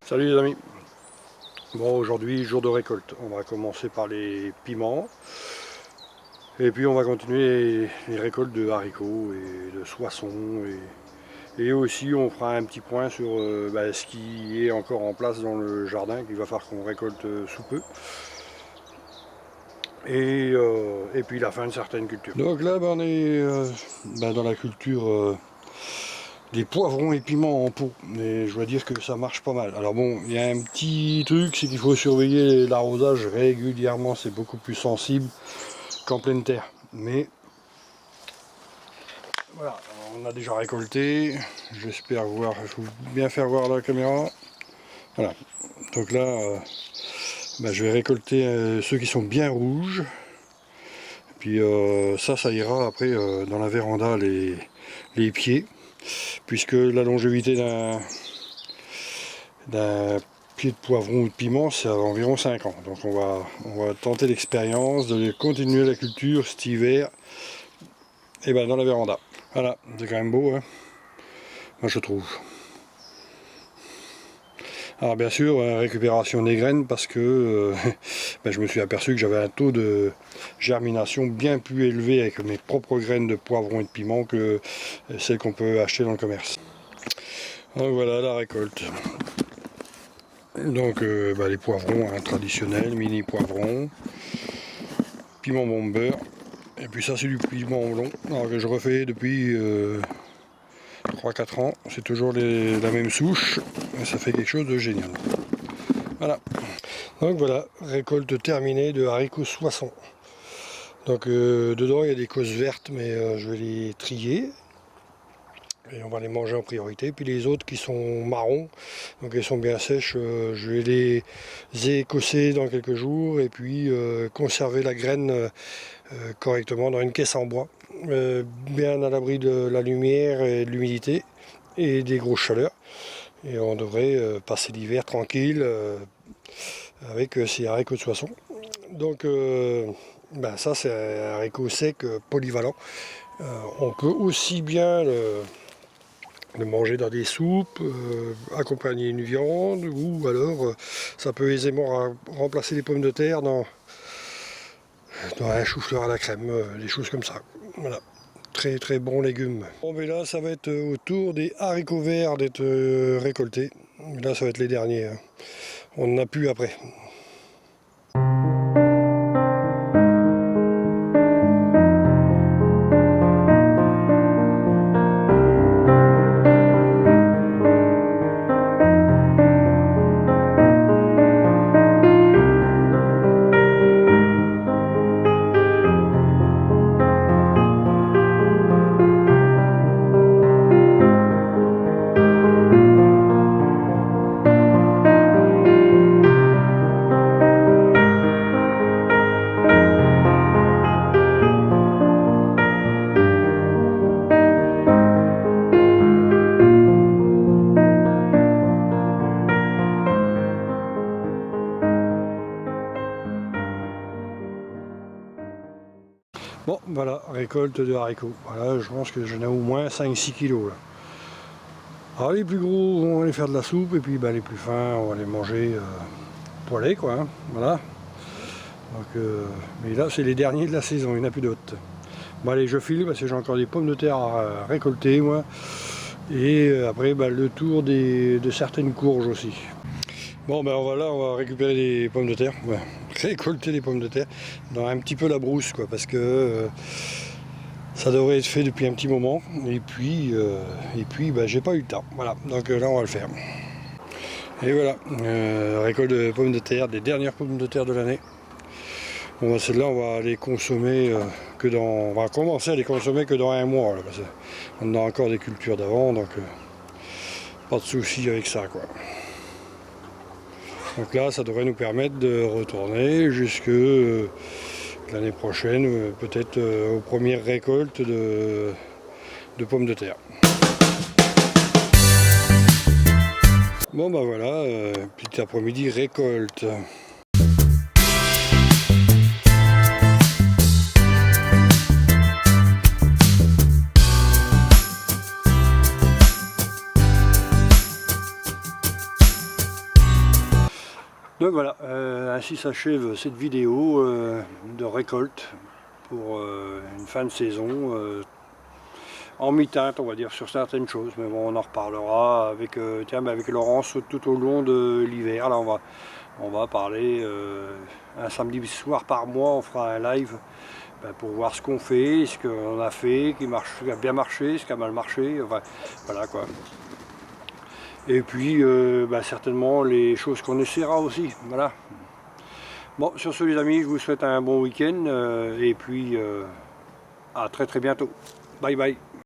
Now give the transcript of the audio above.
Salut les amis. Bon, aujourd'hui jour de récolte. On va commencer par les piments et puis on va continuer les récoltes de haricots et de soissons et aussi on fera un petit point sur ce qui est encore en place dans le jardin qu'il va falloir qu'on récolte sous peu et puis la fin de certaines cultures. Donc là on est dans la culture des poivrons et piments en pot, mais je dois dire que ça marche pas mal. Alors bon, il y a un petit truc, c'est qu'il faut surveiller l'arrosage régulièrement, c'est beaucoup plus sensible qu'en pleine terre. Mais voilà, on a déjà récolté, j'espère voir, je vais bien faire voir la caméra. Voilà, donc là, je vais récolter ceux qui sont bien rouges. Puis ça ira après dans la véranda les pieds. Puisque la longévité d'un pied de poivron ou de piment, c'est environ 5 ans. Donc on va tenter l'expérience de continuer la culture cet hiver et dans la véranda. Voilà, c'est quand même beau, hein, moi je trouve. Alors bien sûr, récupération des graines parce que je me suis aperçu que j'avais un taux de germination bien plus élevé avec mes propres graines de poivron et de piment que celles qu'on peut acheter dans le commerce. Donc voilà la récolte. Donc les poivrons traditionnels, mini poivrons, piment bombeur, et puis ça c'est du piment long, alors que je refais depuis 3-4 ans, c'est toujours la même souche, et ça fait quelque chose de génial. Voilà. Donc voilà, récolte terminée de haricots soissons. Donc dedans il y a des causes vertes, mais je vais les trier. Et on va les manger en priorité. Puis les autres qui sont marrons, donc elles sont bien sèches, je vais les écosser dans quelques jours et puis conserver la graine correctement dans une caisse en bois, bien à l'abri de la lumière et de l'humidité et des grosses chaleurs. Et on devrait passer l'hiver tranquille avec ces haricots de soissons. Donc ça c'est un haricot sec polyvalent. On peut aussi bien le manger dans des soupes, accompagner une viande, ou alors ça peut aisément remplacer les pommes de terre dans un chou-fleur à la crème, des choses comme ça. Voilà, très très bons légumes. Bon, mais là ça va être au tour des haricots verts d'être récoltés. Là ça va être les derniers, hein. On n'en a plus après. Bon, voilà, récolte de haricots. Voilà, je pense que j'en ai au moins 5-6 kilos là. Alors les plus gros, on va les faire de la soupe, et puis les plus fins, on va les manger poêlés, quoi, hein, voilà. Donc, mais là, c'est les derniers de la saison, il n'y en a plus d'autres. Bon allez, je file parce que j'ai encore des pommes de terre à récolter, moi. Et après, le tour de certaines courges aussi. Bon, on va récupérer des pommes de terre, récolter des pommes de terre dans un petit peu la brousse, quoi, parce que ça devrait être fait depuis un petit moment, et puis j'ai pas eu le temps. Voilà, donc là on va le faire. Et voilà, récolte de pommes de terre, des dernières pommes de terre de l'année. Bon, celles-là on va les consommer on va commencer à les consommer que dans un mois, là, parce qu'on a encore des cultures d'avant, donc pas de soucis avec ça, quoi. Donc là, ça devrait nous permettre de retourner jusque l'année prochaine, peut-être aux premières récoltes de pommes de terre. Bon voilà, petit après-midi récolte. Donc voilà, ainsi s'achève cette vidéo de récolte pour une fin de saison en mi-teinte, on va dire, sur certaines choses. Mais bon, on en reparlera avec, avec Laurence tout au long de l'hiver. Là, on va parler un samedi soir par mois, on fera un live pour voir ce qu'on fait, ce qu'on a fait, ce qui a bien marché, ce qui a mal marché, enfin, voilà quoi. Et puis certainement les choses qu'on essaiera aussi, voilà. Bon, sur ce les amis, je vous souhaite un bon week-end et puis à très bientôt. Bye bye.